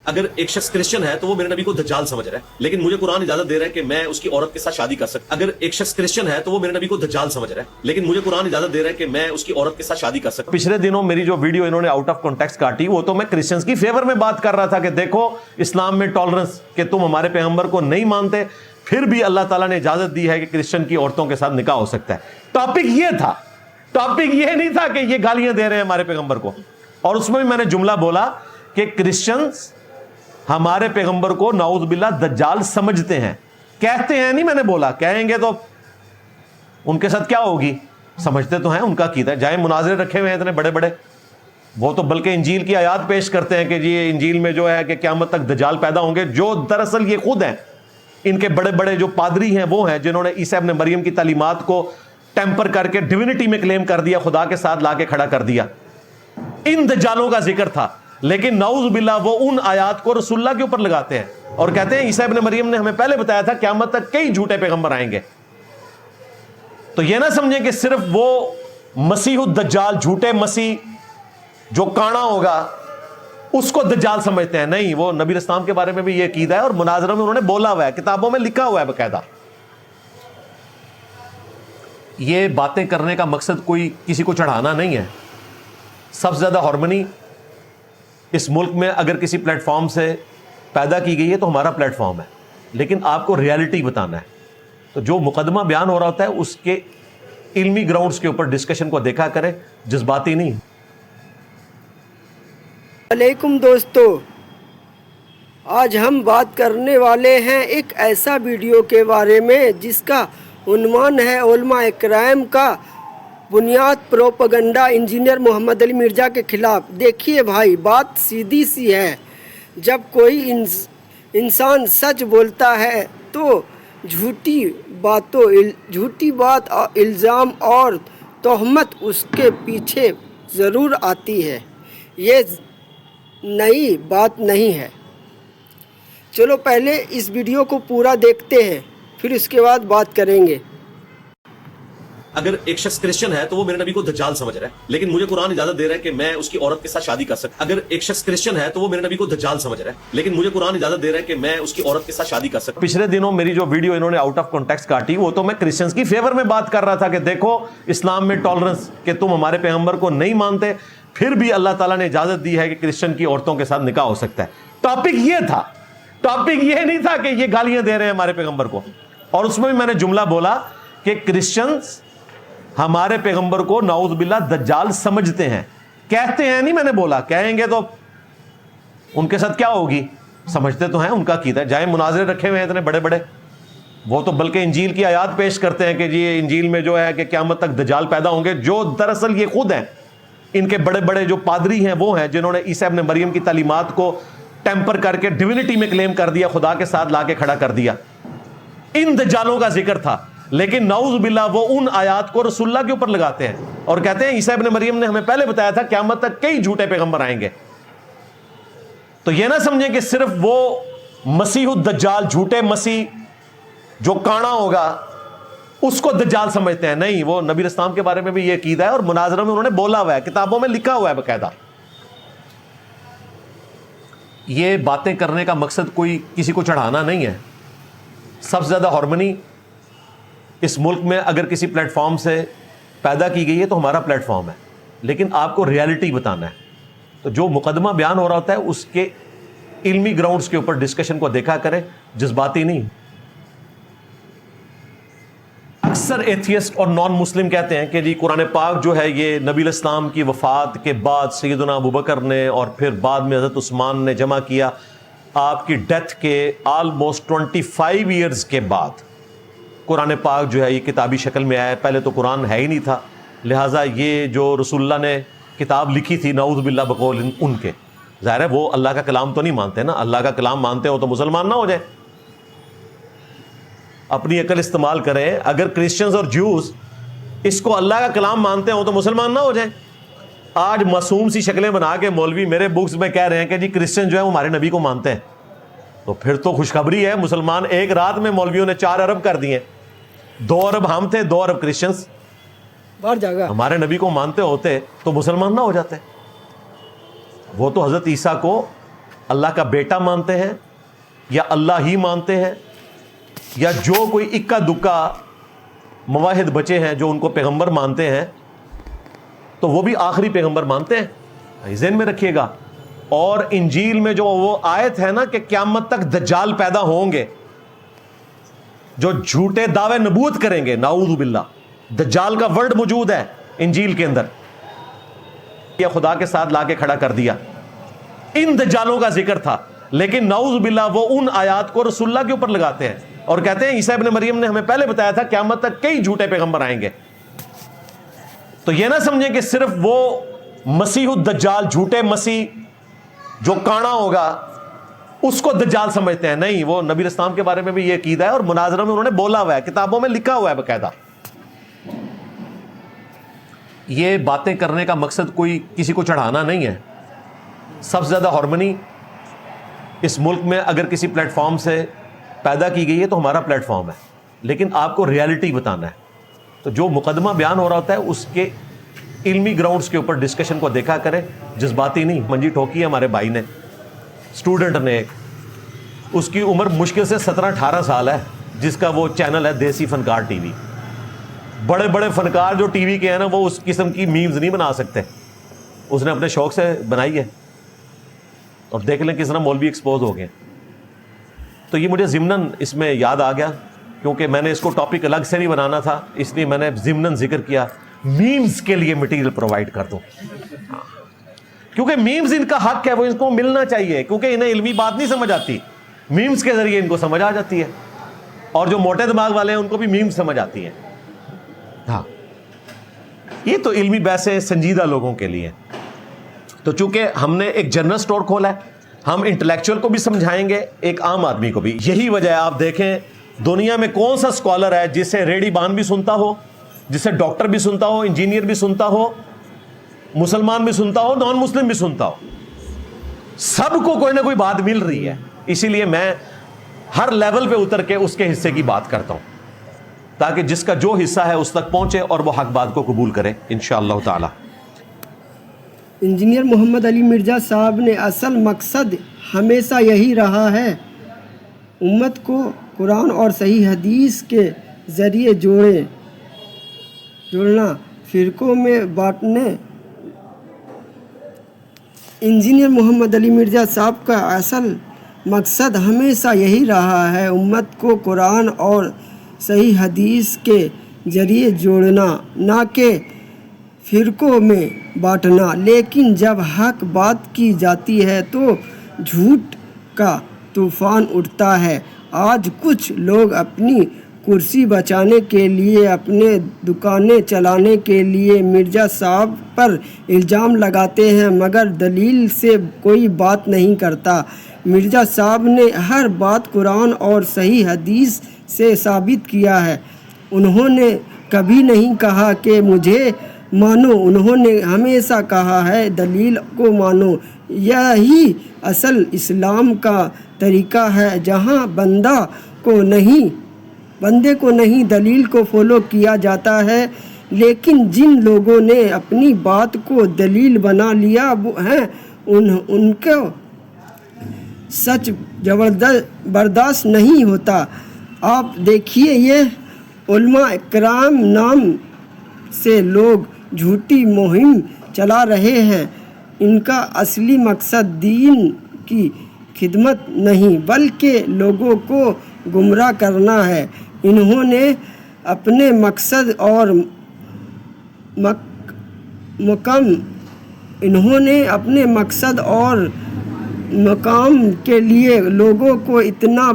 اگر ایک شخص کرسچن ہے تو وہ میرے نبی کو دجال سمجھ رہا ہے، لیکن مجھے قرآن اجازت دے رہا ہے کہ میں اس کی عورت کے ساتھ شادی کر سکتا ہوں۔ اگر ایک شخص کرسچن ہے تو وہ میرے نبی کو دجال سمجھ رہا ہے، لیکن مجھے قرآن اجازت دے رہا ہے کہ میں اس کی عورت کے ساتھ شادی کر سکتا ہوں۔ پچھلے دنوں میری جو ویڈیو انہوں نے آؤٹ آف کانٹیکسٹ کاٹی، وہ تو میں کرسچنز کی فیور میں بات کر رہا تھا کہ دیکھو اسلام میں ٹالرنس، کہ تم ہمارے پیغمبر کو نہیں مانتے پھر بھی اللہ تعالیٰ نے اجازت دی ہے کہ کرسچن کی عورتوں کے ساتھ نکاح ہو سکتا ہے۔ ٹاپک یہ تھا، ٹاپک یہ نہیں تھا کہ یہ گالیاں دے رہے ہیں ہمارے پیغمبر کو۔ اور اس میں بھی میں نے جملہ بولا کہ کرسچنز ہمارے پیغمبر کو نعوذ باللہ دجال سمجھتے ہیں، کہتے ہیں نہیں، میں نے بولا کہیں گے تو ان کے ساتھ کیا ہوگی، سمجھتے تو ہیں، ان کا عقیدہ ہے۔ جائیں مناظرے رکھے ہوئے ہیں اتنے بڑے بڑے، وہ تو بلکہ انجیل کی آیات پیش کرتے ہیں کہ جی انجیل میں جو ہے کہ قیامت تک دجال پیدا ہوں گے، جو دراصل یہ خود ہیں، ان کے بڑے بڑے جو پادری ہیں وہ ہیں جنہوں نے عیسیٰ ابن مریم کی تعلیمات کو ٹیمپر کر کے ڈیوینٹی میں کلیم کر دیا، خدا کے ساتھ لا کے کھڑا کر دیا۔ ان دجالوں کا ذکر تھا، لیکن نعوذ باللہ وہ ان آیات کو رسول اللہ کے اوپر لگاتے ہیں اور کہتے ہیں عیسیٰ ابن مریم نے ہمیں پہلے بتایا تھا قیامت تک کئی جھوٹے پیغمبر آئیں گے۔ تو یہ نہ سمجھیں کہ صرف وہ مسیح الدجال، جھوٹے مسیح جو کانا ہوگا اس کو دجال سمجھتے ہیں، نہیں، وہ نبی اسلام کے بارے میں بھی یہ عقیدہ ہے اور مناظروں میں انہوں نے بولا ہوا ہے، کتابوں میں لکھا ہوا ہے باقاعدہ۔ یہ باتیں کرنے کا مقصد کوئی کسی کو چڑھانا نہیں ہے۔ سب سے زیادہ ہارمنی اس ملک میں اگر کسی پلیٹ فارم سے پیدا کی گئی ہے تو ہمارا پلیٹ فارم ہے، لیکن آپ کو ریالٹی بتانا ہے۔ تو جو مقدمہ بیان ہو رہا ہوتا ہے اس کے علمی گراؤنڈز کے اوپر ڈسکشن کو دیکھا کریں، جذباتی نہیں۔ علیکم دوستو، آج ہم بات کرنے والے ہیں ایک ایسا ویڈیو کے بارے میں جس کا عنوان ہے علماء کرام کا بنیاد پروپیگنڈا انجینئر محمد علی مرزا کے خلاف۔ دیکھیے بھائی، بات سیدھی سی ہے، جب کوئی انسان سچ بولتا ہے تو جھوٹی بات اور الزام اور تہمت اس کے پیچھے ضرور آتی ہے، یہ نئی بات نہیں ہے۔ چلو پہلے اس ویڈیو کو پورا دیکھتے ہیں، پھر اس کے بعد بات کریں گے۔ اگر ایک شخص کرسچن ہے تو وہ میرے نبی کو دجال سمجھ رہا ہے، لیکن مجھے قرآن اجازت دے رہا ہے کہ میں اس کی عورت کے ساتھ شادی کر سکتا ہوں۔ اگر ایک شخص کرسچن ہے تو وہ میرے نبی کو دجال سمجھ رہا ہے، لیکن مجھے قرآن اجازت دے رہا ہے کہ میں اس کی عورت کے ساتھ شادی کر سکتا ہوں۔ پچھلے دنوں میری جو ویڈیو انہوں نے آؤٹ آف کانٹیکسٹ کاٹی، وہ تو میں کرسچنز کی فیور میں بات کر رہا تھا کہ دیکھو اسلام میں ٹالرنس، کہ تم ہمارے پیغمبر کو نہیں مانتے پھر بھی اللہ تعالیٰ نے اجازت دی ہے کہ کرسچن کی عورتوں کے ساتھ نکاح ہو سکتا ہے۔ ٹاپک یہ تھا، ٹاپک یہ نہیں تھا کہ یہ گالیاں دے رہے ہیں ہمارے پیغمبر کو۔ اور اس میں بھی میں نے جملہ بولا کہ کرسچنز ہمارے پیغمبر کو نعوذ باللہ دجال سمجھتے ہیں، کہتے ہیں نہیں، میں نے بولا کہیں گے تو ان کے ساتھ کیا ہوگی، سمجھتے تو ہیں، ان کا عقیدہ ہے۔ جائیں مناظرے رکھے ہوئے ہیں اتنے بڑے بڑے، وہ تو بلکہ انجیل کی آیات پیش کرتے ہیں کہ جی انجیل میں جو ہے کہ قیامت تک دجال پیدا ہوں گے، جو دراصل یہ خود ہیں، ان کے بڑے بڑے جو پادری ہیں وہ ہیں جنہوں نے عیسیٰ ابن مریم کی تعلیمات کو ٹیمپر کر کے ڈیوینٹی میں کلیم کر دیا، خدا کے ساتھ لا کے کھڑا کر دیا۔ ان دجالوں کا ذکر تھا، لیکن نعوذ باللہ وہ ان آیات کو رسول اللہ کے اوپر لگاتے ہیں اور کہتے ہیں عیسیٰ ابن مریم نے ہمیں پہلے بتایا تھا قیامت تک کئی جھوٹے پیغمبر آئیں گے۔ تو یہ نہ سمجھیں کہ صرف وہ مسیح الدجال، جھوٹے مسیح جو کانا ہوگا اس کو دجال سمجھتے ہیں، نہیں، وہ نبی اسلام کے بارے میں بھی یہ عقیدہ ہے اور مناظروں میں انہوں نے بولا ہوا ہے، کتابوں میں لکھا ہوا ہے باقاعدہ۔ یہ باتیں کرنے کا مقصد کوئی کسی کو چڑھانا نہیں ہے۔ سب سے زیادہ ہارمنی اس ملک میں اگر کسی پلیٹ فارم سے پیدا کی گئی ہے تو ہمارا پلیٹ فارم ہے، لیکن آپ کو ریالٹی بتانا ہے۔ تو جو مقدمہ بیان ہو رہا ہوتا ہے اس کے علمی گراؤنڈز کے اوپر ڈسکشن کو دیکھا کریں، جذباتی نہیں۔ اکثر ایتھیسٹ اور نان مسلم کہتے ہیں کہ جی قرآن پاک جو ہے یہ نبی الاسلام کی وفات کے بعد سیدنا ابوبکر نے اور پھر بعد میں حضرت عثمان نے جمع کیا، آپ کی ڈیتھ کے آلموسٹ 25 ایئرز کے بعد قرآن پاک جو ہے یہ کتابی شکل میں آیا ہے۔ پہلے تو قرآن ہے ہی نہیں تھا، لہٰذا یہ جو رسول اللہ نے کتاب لکھی تھی نعوذ باللہ بقول ان کے، ظاہر ہے وہ اللہ کا کلام تو نہیں مانتے نا، اللہ کا کلام مانتے ہو تو مسلمان نہ ہو جائے۔ اپنی عقل استعمال کریں، اگر کرسچنز اور جیوز اس کو اللہ کا کلام مانتے ہوں تو مسلمان نہ ہو جائیں۔ آج معصوم سی شکلیں بنا کے مولوی میرے بکس میں کہہ رہے ہیں کہ جی کرسچن جو ہے وہ ہمارے نبی کو مانتے ہیں، تو پھر تو خوشخبری ہے، مسلمان ایک رات میں مولویوں نے 4 ارب کر دیے، 2 ارب ہم تھے، 2 ارب کرسچنز باہر جاگا، ہمارے نبی کو مانتے ہوتے تو مسلمان نہ ہو جاتے۔ وہ تو حضرت عیسیٰ کو اللہ کا بیٹا مانتے ہیں یا اللہ ہی مانتے ہیں, یا جو کوئی اکا دکا مواحد بچے ہیں جو ان کو پیغمبر مانتے ہیں تو وہ بھی آخری پیغمبر مانتے ہیں. ذہن میں رکھیے گا. اور انجیل میں جو وہ آیت ہے نا کہ قیامت تک دجال پیدا ہوں گے جو جھوٹے دعوے نبوت کریں گے, نعوذ باللہ, دجال کا ورڈ موجود ہے انجیل کے اندر, یہ خدا کے ساتھ لا کے کھڑا کر دیا. ان دجالوں کا ذکر تھا, لیکن نعوذ باللہ وہ ان آیات کو رسول اللہ کے اوپر لگاتے ہیں اور کہتے ہیں عیسیٰ ابن مریم نے ہمیں پہلے بتایا تھا قیامت تک کئی جھوٹے پیغمبر آئیں گے. تو یہ نہ سمجھیں کہ صرف وہ مسیح الدجال, جھوٹے مسیح جو کانا ہوگا, اس کو دجال سمجھتے ہیں. نہیں, وہ نبی اسلام کے بارے میں بھی یہ عقیدہ ہے اور مناظرہ میں انہوں نے بولا ہوا ہے, کتابوں میں لکھا ہوا ہے باقاعدہ. یہ باتیں کرنے کا مقصد کوئی کسی کو چڑھانا نہیں ہے. سب سے زیادہ ہارمنی اس ملک میں اگر کسی پلیٹ فارم سے پیدا کی گئی ہے تو ہمارا پلیٹ فارم ہے, لیکن آپ کو ریالٹی بتانا ہے. تو جو مقدمہ بیان ہو رہا ہوتا ہے اس کے علمی گراؤنڈز کے اوپر ڈسکشن کو دیکھا کریں, جذباتی نہیں. منجی ٹھوکی ہے ہمارے بھائی نے, اسٹوڈنٹ نے ایک, اس کی عمر مشکل سے 17-18 سال ہے, جس کا وہ چینل ہے دیسی فنکار ٹی وی. بڑے بڑے فنکار جو ٹی وی کے ہیں نا وہ اس قسم کی میمز نہیں بنا سکتے, اس نے اپنے شوق سے بنائی ہے. اور دیکھ لیں کس طرح مولوی ایکسپوز ہو گئے. تو یہ مجھے ضمناً اس میں یاد آ گیا, کیونکہ میں نے اس کو ٹاپک الگ سے نہیں بنانا تھا, اس لیے میں نے ضمناً ذکر کیا میمز کے لیے مٹیریل پرووائڈ کر دوں, کیونکہ میمز ان کا حق ہے, وہ ان کو ملنا چاہیے, کیونکہ انہیں علمی بات نہیں سمجھ آتی, میمز کے ذریعے ان کو سمجھ آ جاتی ہے. اور جو موٹے دماغ والے ہیں ان کو بھی میمز سمجھ آتی ہیں. ہاں, یہ تو علمی بحثیں سنجیدہ لوگوں کے لیے. تو چونکہ ہم نے ایک جنرل سٹور کھولا ہے, ہم انٹلیکچوئل کو بھی سمجھائیں گے, ایک عام آدمی کو بھی. یہی وجہ ہے, آپ دیکھیں دنیا میں کون سا اسکالر ہے جسے ریڈی بان بھی سنتا ہو, جسے ڈاکٹر بھی سنتا ہو, انجینئر بھی سنتا ہو, مسلمان بھی سنتا ہو, نان مسلم بھی سنتا ہو, سب کو کوئی نہ کوئی بات مل رہی ہے. اسی لیے میں ہر لیول پہ اتر کے اس کے حصے کی بات کرتا ہوں, تاکہ جس کا جو حصہ ہے اس تک پہنچے اور وہ حق بات کو قبول کرے انشاءاللہ تعالی. انجینئر محمد علی مرزا صاحب نے اصل مقصد ہمیشہ یہی رہا ہے, امت کو قرآن اور صحیح حدیث کے ذریعے جوڑنا, فرقوں میں بانٹنے. انجینئر محمد علی مرزا صاحب کا اصل مقصد ہمیشہ یہی رہا ہے, امت کو قرآن اور صحیح حدیث کے ذریعے جوڑنا, نہ کہ فرقوں میں بانٹنا. لیکن جب حق بات کی جاتی ہے تو جھوٹ کا طوفان اٹھتا ہے. آج کچھ لوگ اپنی کرسی بچانے کے لیے, اپنے دکانیں چلانے کے لیے مرزا صاحب پر الزام لگاتے ہیں, مگر دلیل سے کوئی بات نہیں کرتا. مرزا صاحب نے ہر بات قرآن اور صحیح حدیث سے ثابت کیا ہے. انہوں نے کبھی نہیں کہا کہ مجھے مانو, انہوں نے ہمیشہ کہا ہے دلیل کو مانو. یہی اصل اسلام کا طریقہ ہے, جہاں بندے کو نہیں دلیل کو فالو کیا جاتا ہے. لیکن جن لوگوں نے اپنی بات کو دلیل بنا لیا ہے ان کو سچ برداشت نہیں ہوتا. آپ دیکھیے, یہ علماء اکرام نام سے لوگ جھوٹی مہم چلا رہے ہیں. ان کا اصلی مقصد دین کی خدمت نہیں بلکہ لوگوں کو گمراہ کرنا ہے. انہوں نے اپنے مقصد اور مقام کے لیے لوگوں کو اتنا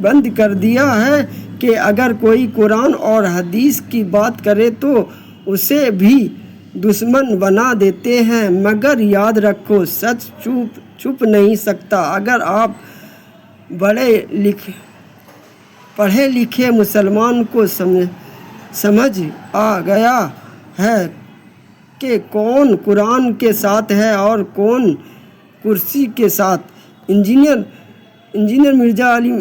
بند کر دیا ہے کہ اگر کوئی قرآن اور حدیث کی بات کرے تو اسے بھی دشمن بنا دیتے ہیں. مگر یاد رکھو, سچ چھپ نہیں سکتا. اگر آپ پڑھے لکھے مسلمان کو سمجھ آ گیا ہے کہ کون قرآن کے ساتھ ہے اور کون کرسی کے ساتھ. انجینئر مرزا علی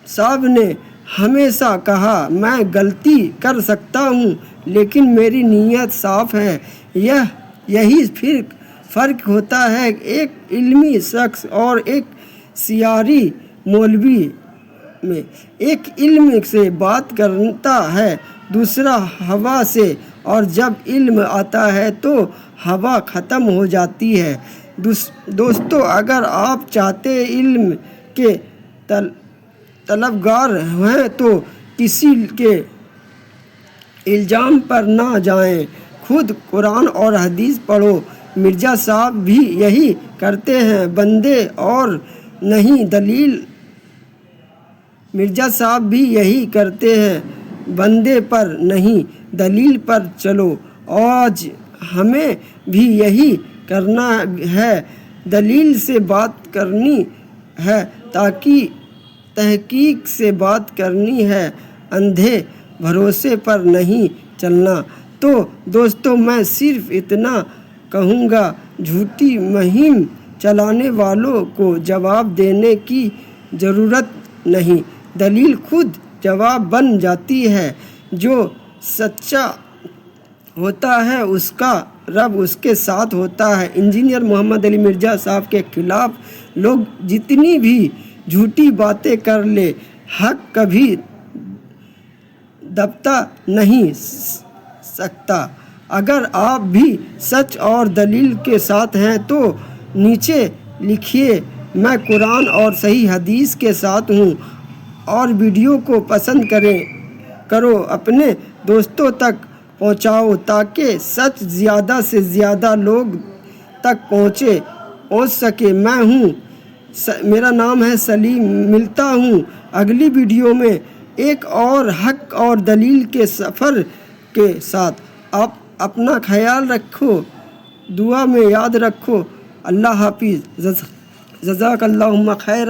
صاحب نے ہمیشہ کہا, میں غلطی کر سکتا ہوں لیکن میری نیت صاف ہے. یہی فرق ہوتا ہے ایک علمی شخص اور ایک سیاری مولوی میں۔ ایک علم سے بات کرتا ہے، دوسرا ہوا سے، اور جب علم آتا ہے تو ہوا ختم ہو جاتی ہے۔ دوستو، اگر آپ چاہتے علم کے طلبگار ہیں تو کسی کے الزام پر نہ جائیں، خود قرآن اور حدیث پڑھو۔ مرزا صاحب بھی یہی کرتے ہیں، بندے اور نہیں دلیل۔ مرزا صاحب بھی یہی کرتے ہیں، بندے پر نہیں دلیل پر چلو۔ آج ہمیں بھی یہی کرنا ہے، دلیل سے بات کرنی ہے، تاکہ تحقیق سے بات کرنی ہے، اندھے بھروسے پر نہیں چلنا۔ تو دوستو، میں صرف اتنا کہوں گا، جھوٹی مہم چلانے والوں کو جواب دینے کی ضرورت نہیں، دلیل خود جواب بن جاتی ہے۔ جو سچا ہوتا ہے اس کا رب اس کے ساتھ ہوتا ہے۔ انجینئر محمد علی مرزا صاحب کے خلاف لوگ جتنی بھی جھوٹی باتیں کر لے، حق کبھی دبتا نہیں سکتا۔ اگر آپ بھی سچ اور دلیل کے ساتھ ہیں تو نیچے لکھیے، میں قرآن اور صحیح حدیث کے ساتھ ہوں، اور ویڈیو کو پسند کرو، اپنے دوستوں تک پہنچاؤ تاکہ سچ زیادہ سے زیادہ لوگ تک پہنچ سکے۔ میرا نام ہے سلیم، ملتا ہوں اگلی ویڈیو میں ایک اور حق اور دلیل کے سفر کے ساتھ۔ آپ اپنا خیال رکھو، دعا میں یاد رکھو۔ اللہ حافظ، جزاک اللہم خیر۔